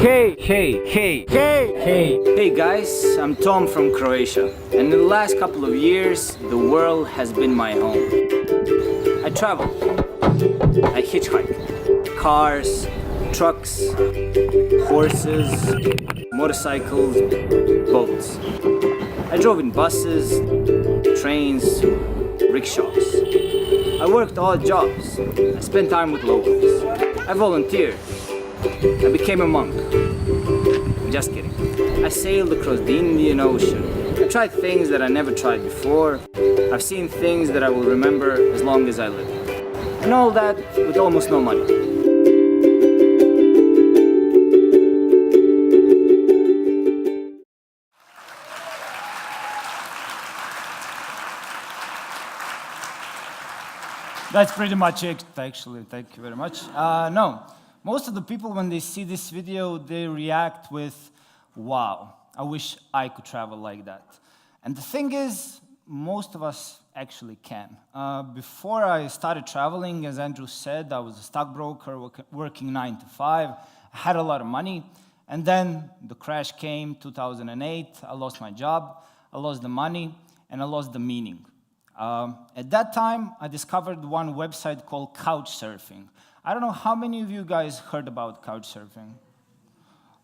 Hey guys, I'm Tom from Croatia, and in the last couple of years, the world has been my home. I travel, I hitchhike, cars, trucks, horses, motorcycles, boats. I drove in buses, trains, rickshaws. I worked odd jobs. I spent time with locals. I volunteered. I became a monk. Just kidding. I sailed across the Indian Ocean. I tried things that I never tried before. I've seen things that I will remember as long as I live. And all that with almost no money. That's pretty much it, actually. Thank you very much. No, most of the people, when they see this video, they react with, wow, I wish I could travel like that. And the thing is, most of us actually can. Before I started traveling, as Andrew said, I was a stockbroker working 9 to 5. I had a lot of money. And then the crash came, 2008. I lost my job, I lost the money, and I lost the meaning. At that time, I discovered one website called Couchsurfing. I don't know how many of you guys heard about Couchsurfing.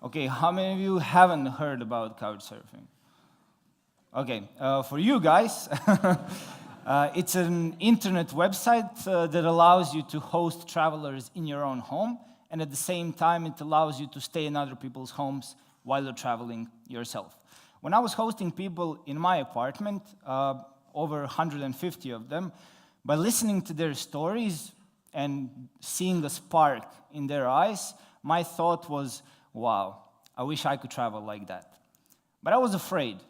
Okay, how many of you haven't heard about Couchsurfing? Okay, for you guys, it's an internet website that allows you to host travelers in your own home, and at the same time, it allows you to stay in other people's homes while you're traveling yourself. When I was hosting people in my apartment, over 150 of them, by listening to their stories and seeing the spark in their eyes, my thought was, wow, I wish I could travel like that. But I was afraid.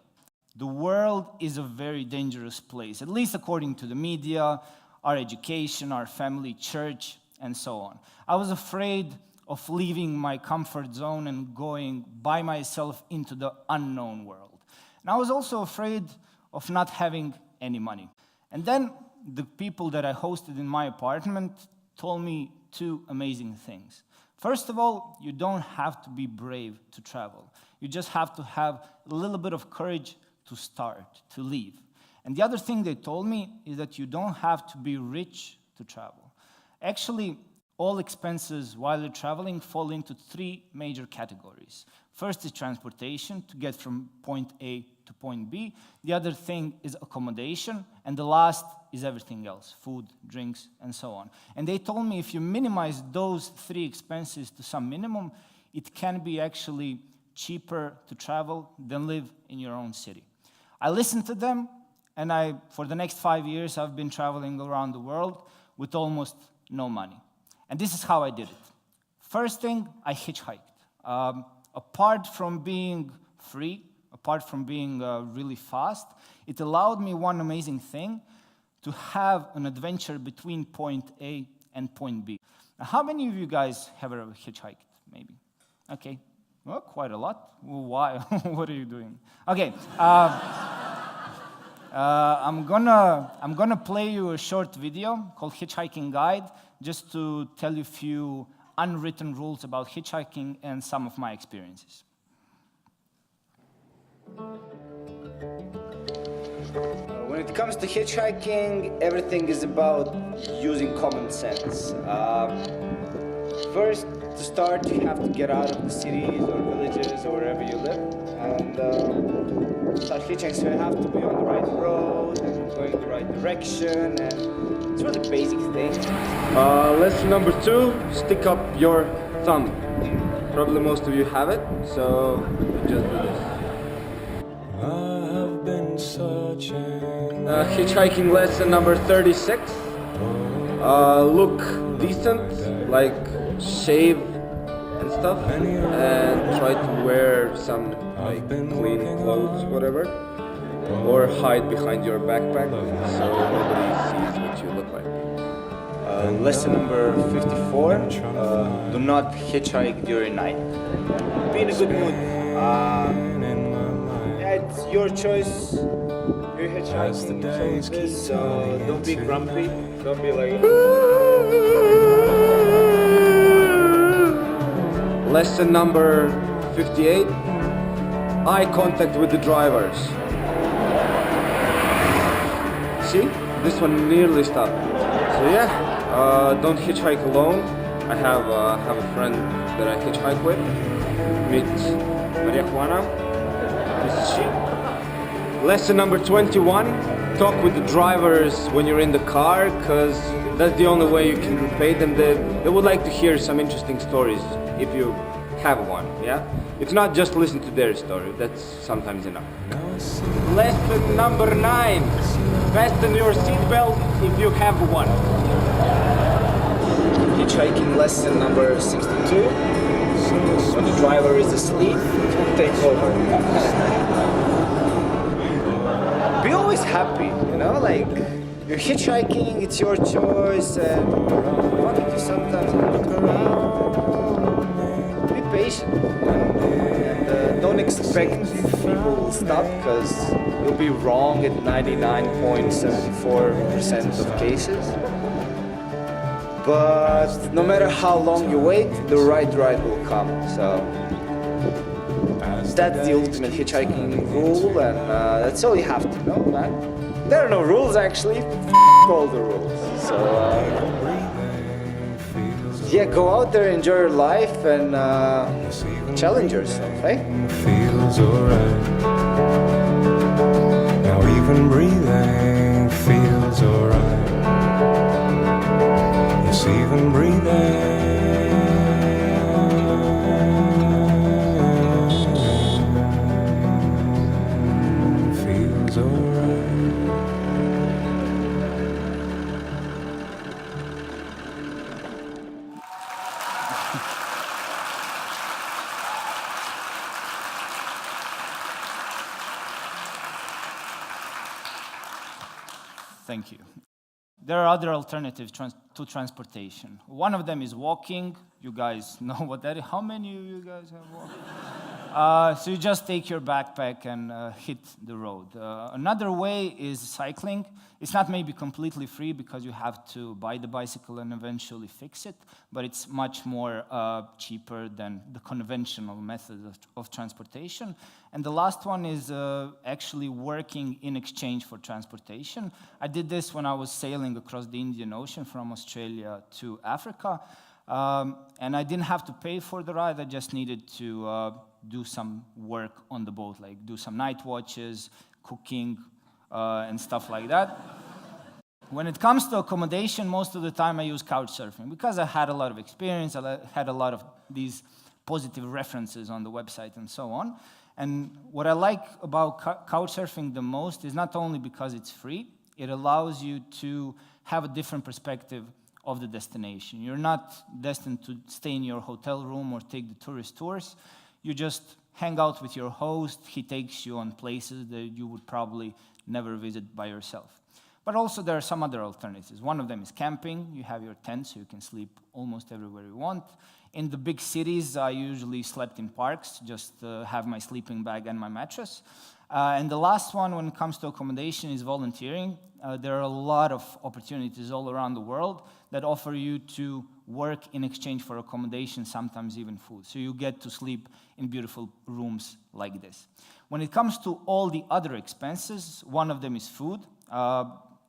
The world is a very dangerous place, at least according to the media, our education, our family, church, and so on. I was afraid of leaving my comfort zone and going by myself into the unknown world. And I was also afraid of not having any money. And then the people that I hosted in my apartment told me two amazing things. First of all, you don't have to be brave to travel. You just have to have a little bit of courage to start, to leave. And the other thing they told me is that you don't have to be rich to travel. Actually, all expenses while you're traveling fall into three major categories. First is transportation, to get from point A to point B. The other thing is accommodation, and the last is everything else, food, drinks, and so on. And they told me if you minimize those three expenses to some minimum, it can be actually cheaper to travel than live in your own city. I listened to them, and for the next 5 years, I've been traveling around the world with almost no money. And this is how I did it. First thing, I hitchhiked. Apart from being free, apart from being really fast, it allowed me one amazing thing, to have an adventure between point A and point B. Now, how many of you guys have ever hitchhiked, maybe? Okay, well, quite a lot. Well, why? What are you doing? Okay, I'm gonna play you a short video called Hitchhiking Guide, just to tell you a few unwritten rules about hitchhiking and some of my experiences. When it comes to hitchhiking, everything is about using common sense. First, to start, you have to get out of the cities or villages or wherever you live, and start hitchhiking. So you have to be on the right road and going the right direction, and it's really basic thing. Lesson number 2, stick up your thumb. Probably most of you have it, so just do this. I've been searching. Hitchhiking lesson number 36. Look decent, like shave and stuff, and try to wear some like clean clothes, whatever, or hide behind your backpack so nobody sees what you look like. Lesson number 54, do not hitchhike during night. Be in a good mood. It's your choice. You're hitchhiking, so don't be grumpy. Don't be like... Lesson number 58, eye contact with the drivers. See, this one nearly stopped. So yeah, don't hitchhike alone. I have a friend that I hitchhike with. Meet Maria Juana. This is she. Lesson number 21, talk with the drivers when you're in the car, because that's the only way you can repay them. They would like to hear some interesting stories if you have one, yeah? If not, just listen to their story. That's sometimes enough. Lesson number 9, fasten your seatbelt if you have one. Hitchhiking lesson number 62. When the driver is asleep, take over. Be always happy, you know, like you're hitchhiking, it's your choice, and why don't you sometimes look around? Be patient, and don't expect people will stop, because you'll be wrong at 99.74% of cases. But no matter how long you wait, the right ride will come. So that's the ultimate hitchhiking rule, and that's all you have to know, man. There are no rules, actually. All the rules. So yeah, go out there, enjoy your life, and challenge yourself, right? Feels alright. Now even breathing feels alright. Yes, even breathing feels alright. Thank you. There are other alternatives to transportation. One of them is walking. You guys know what that is. How many of you guys have walked? So you just take your backpack and hit the road. Another way is cycling. It's not maybe completely free because you have to buy the bicycle and eventually fix it, but it's much more cheaper than the conventional method of transportation. And the last one is actually working in exchange for transportation. I did this when I was sailing across the Indian Ocean from Australia to Africa. And I didn't have to pay for the ride. I just needed to do some work on the boat, like do some night watches, cooking, and stuff like that. When it comes to accommodation, most of the time I use couch surfing because I had a lot of experience. I had a lot of these positive references on the website and so on. And what I like about couch surfing the most is not only because it's free, it allows you to have a different perspective of the destination. You're not destined to stay in your hotel room or take the tourist tours. You just hang out with your host. He takes you on places that you would probably never visit by yourself. But also there are some other alternatives. One of them is camping. You have your tent, so you can sleep almost everywhere you want. In the big cities, I usually slept in parks, just have my sleeping bag and my mattress. And the last one, when it comes to accommodation, is volunteering. There are a lot of opportunities all around the world that offer you to work in exchange for accommodation, sometimes even food. So you get to sleep in beautiful rooms like this. When it comes to all the other expenses, one of them is food.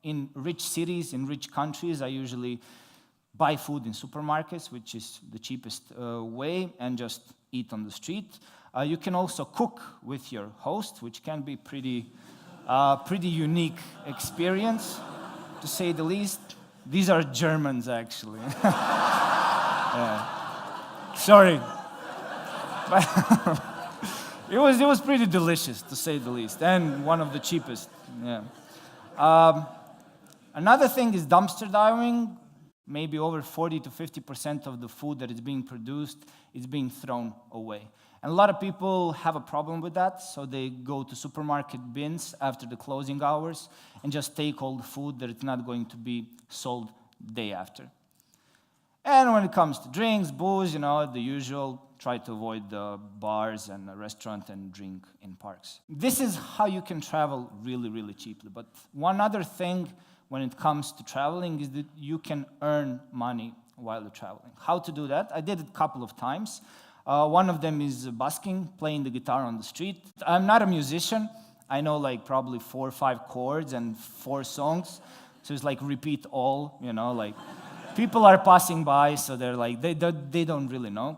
In rich cities, in rich countries, I usually buy food in supermarkets, which is the cheapest way, and just eat on the street. You can also cook with your host, which can be pretty unique experience, to say the least. These are Germans, actually. Yeah. Sorry. But it was pretty delicious, to say the least, and one of the cheapest. Yeah. Another thing is dumpster diving. Maybe over 40 to 50% of the food that is being produced is being thrown away. And a lot of people have a problem with that, so they go to supermarket bins after the closing hours and just take all the food that is not going to be sold day after. And when it comes to drinks, booze, the usual, try to avoid the bars and the restaurant and drink in parks. This is how you can travel really, really cheaply. But one other thing when it comes to traveling is that you can earn money while you're traveling. How to do that? I did it a couple of times. One of them is busking, playing the guitar on the street. I'm not a musician. I know like probably 4 or 5 chords and 4 songs. So it's like repeat all, you know, like people are passing by, so they're like, they don't really know.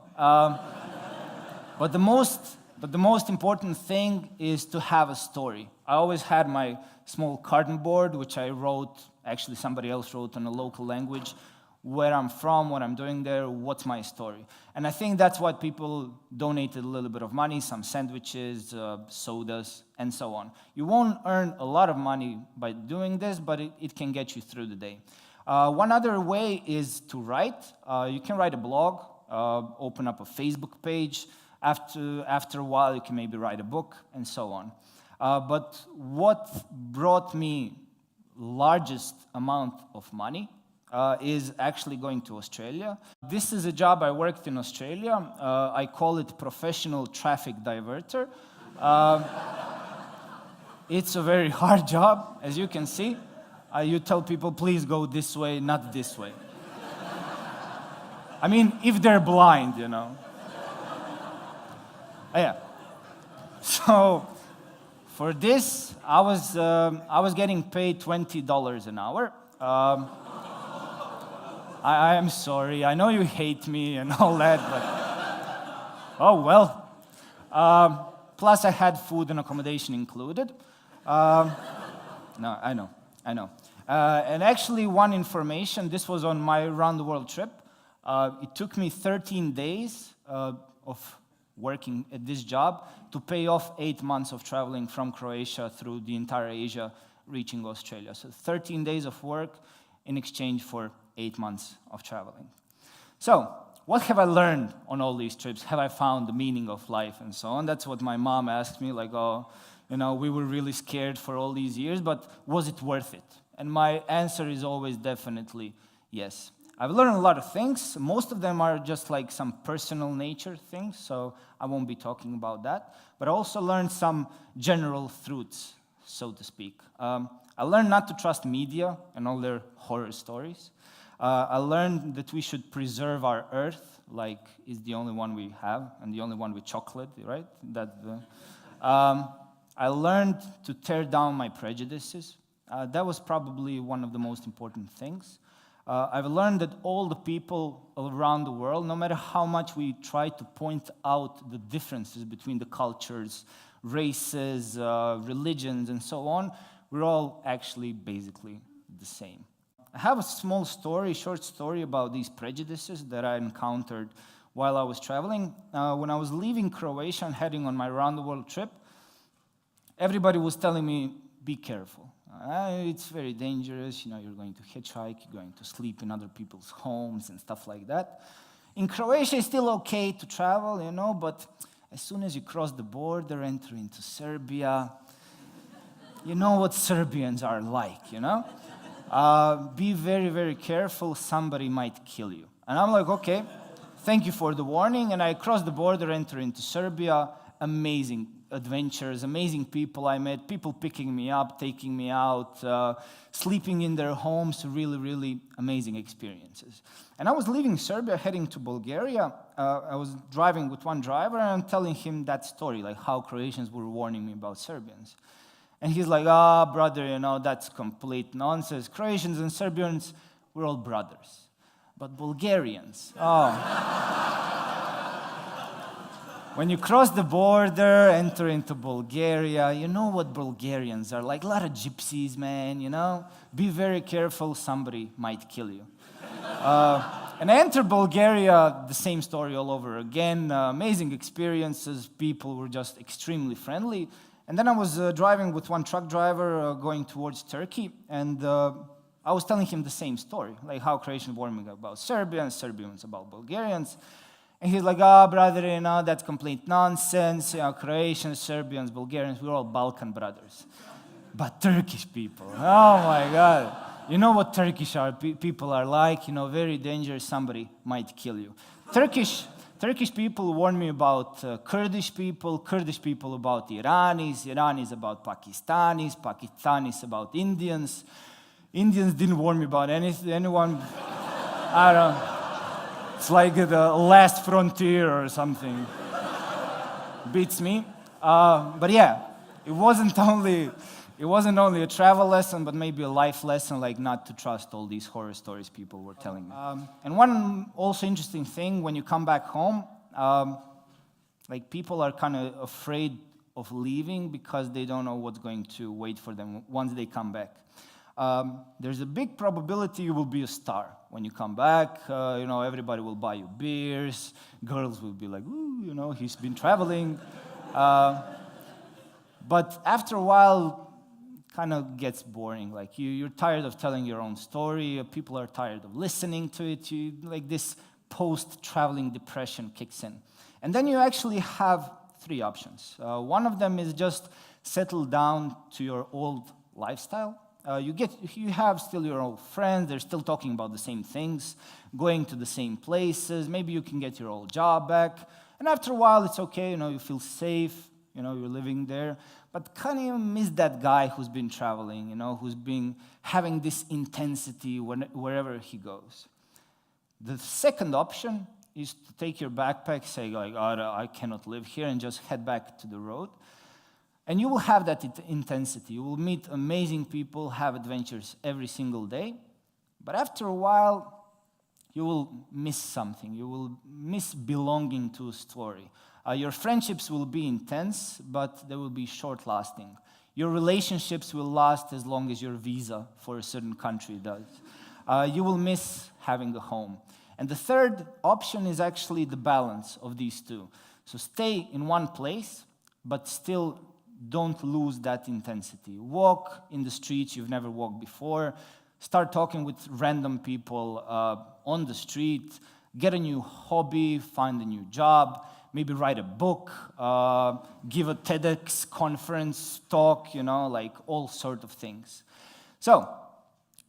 But the most important thing is to have a story. I always had my small cardboard, which I wrote, actually somebody else wrote in a local language, where I'm from, what I'm doing there, what's my story. And I think that's what people donated a little bit of money, some sandwiches, sodas, and so on. You won't earn a lot of money by doing this, but it can get you through the day. One other way is to write. You can write a blog, open up a Facebook page. After a while, you can maybe write a book, and so on. But what brought me largest amount of money is actually going to Australia. This is a job I worked in Australia. I call it professional traffic diverter. It's a very hard job, as you can see. You tell people, please go this way, not this way. I mean, if they're blind, you know. Yeah. So for this, I was getting paid $20 an hour. I am sorry. I know you hate me and all that, but oh well. Plus, I had food and accommodation included. No, I know. And actually, one information. This was on my round the world trip. It took me 13 days of working at this job to pay off 8 months of traveling from Croatia through the entire Asia, reaching Australia. So 13 days of work in exchange for 8 months of traveling. So what have I learned on all these trips? Have I found the meaning of life and so on? That's what my mom asked me, like, oh, you know, we were really scared for all these years, but was it worth it? And my answer is always definitely yes. I've learned a lot of things. Most of them are just like some personal nature things, so I won't be talking about that. But I also learned some general truths, so to speak. I learned not to trust media and all their horror stories. I learned that we should preserve our earth, like it's the only one we have, and the only one with chocolate, right? I learned to tear down my prejudices. That was probably one of the most important things. I've learned that all the people around the world, no matter how much we try to point out the differences between the cultures, races, religions, and so on, we're all actually basically the same. I have a small story, short story about these prejudices that I encountered while I was traveling. When I was leaving Croatia and heading on my round the world trip, everybody was telling me, be careful. It's very dangerous, you know, you're going to hitchhike, you're going to sleep in other people's homes and stuff like that. In Croatia, it's still okay to travel, you know, but as soon as you cross the border, enter into Serbia, you know what Serbians are like, you know? Be very, very careful, somebody might kill you. And I'm like, okay, thank you for the warning. And I crossed the border, enter into Serbia, amazing adventures, amazing people I met, people picking me up, taking me out, sleeping in their homes, really, really amazing experiences. And I was leaving Serbia, heading to Bulgaria. I was driving with one driver and telling him that story, like how Croatians were warning me about Serbians. And he's like, brother, you know, that's complete nonsense. Croatians and Serbians, we're all brothers. But Bulgarians, when you cross the border, enter into Bulgaria, you know what Bulgarians are like. A lot of gypsies, man, you know. Be very careful, somebody might kill you. And I entered Bulgaria, the same story all over again. Amazing experiences, people were just extremely friendly. And then I was driving with one truck driver going towards Turkey, and I was telling him the same story, like how Croatians warned me about Serbians, Serbians about Bulgarians. And he's like, brother, you know, that's complete nonsense. You know, Croatians, Serbians, Bulgarians, we're all Balkan brothers. But Turkish people, oh my God. You know what Turkish people are like, you know, very dangerous, somebody might kill you. Turkish people warn me about Kurdish people about Iranis about Pakistanis about Indians. Indians didn't warn me about anyone, I don't know. It's like the last frontier or something. Beats me. But yeah, it wasn't only a travel lesson, but maybe a life lesson, like not to trust all these horror stories people were telling me. And one also interesting thing, when you come back home, like people are kind of afraid of leaving because they don't know what's going to wait for them once they come back. There's a big probability you will be a star when you come back. Everybody will buy you beers. Girls will be like, ooh, he's been traveling. But after a while, kind of gets boring. Like you're tired of telling your own story. People are tired of listening to it. Like this post-traveling depression kicks in. And then you actually have three options. One of them is just settle down to your old lifestyle. You have still your old friends, they're still talking about the same things, going to the same places, maybe you can get your old job back, and after a while it's okay, you feel safe, you're living there, but kind of miss that guy who's been traveling, who's been having this intensity wherever he goes. The second option is to take your backpack, say like, I cannot live here, and just head back to the road. And you will have that intensity. You will meet amazing people, have adventures every single day. But after a while, you will miss something. You will miss belonging to a story. Your friendships will be intense, but they will be short-lasting. Your relationships will last as long as your visa for a certain country does. You will miss having a home. And the third option is actually the balance of these two. So stay in one place, but still don't lose that intensity. Walk in the streets you've never walked before. Start talking with random people on the street. Get a new hobby, find a new job, maybe write a book, give a TEDx conference talk, like all sorts of things. So,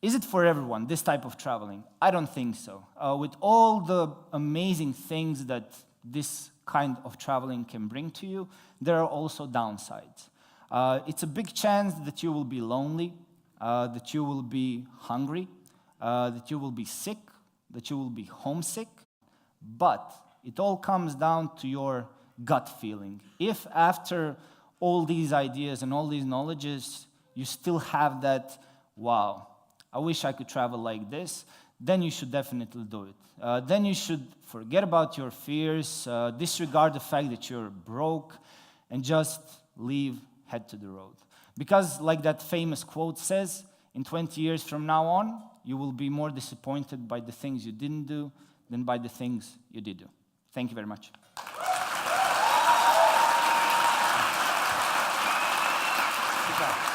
is it for everyone, this type of traveling? I don't think so. With all the amazing things that this kind of traveling can bring to you, there are also downsides. It's a big chance that you will be lonely, that you will be hungry, that you will be sick, that you will be homesick, but it all comes down to your gut feeling. If after all these ideas and all these knowledges, you still have that, wow, I wish I could travel like this, then you should definitely do it. Then you should forget about your fears, disregard the fact that you're broke, and just leave, head to the road. Because like that famous quote says, in 20 years from now on, you will be more disappointed by the things you didn't do than by the things you did do. Thank you very much. Good job.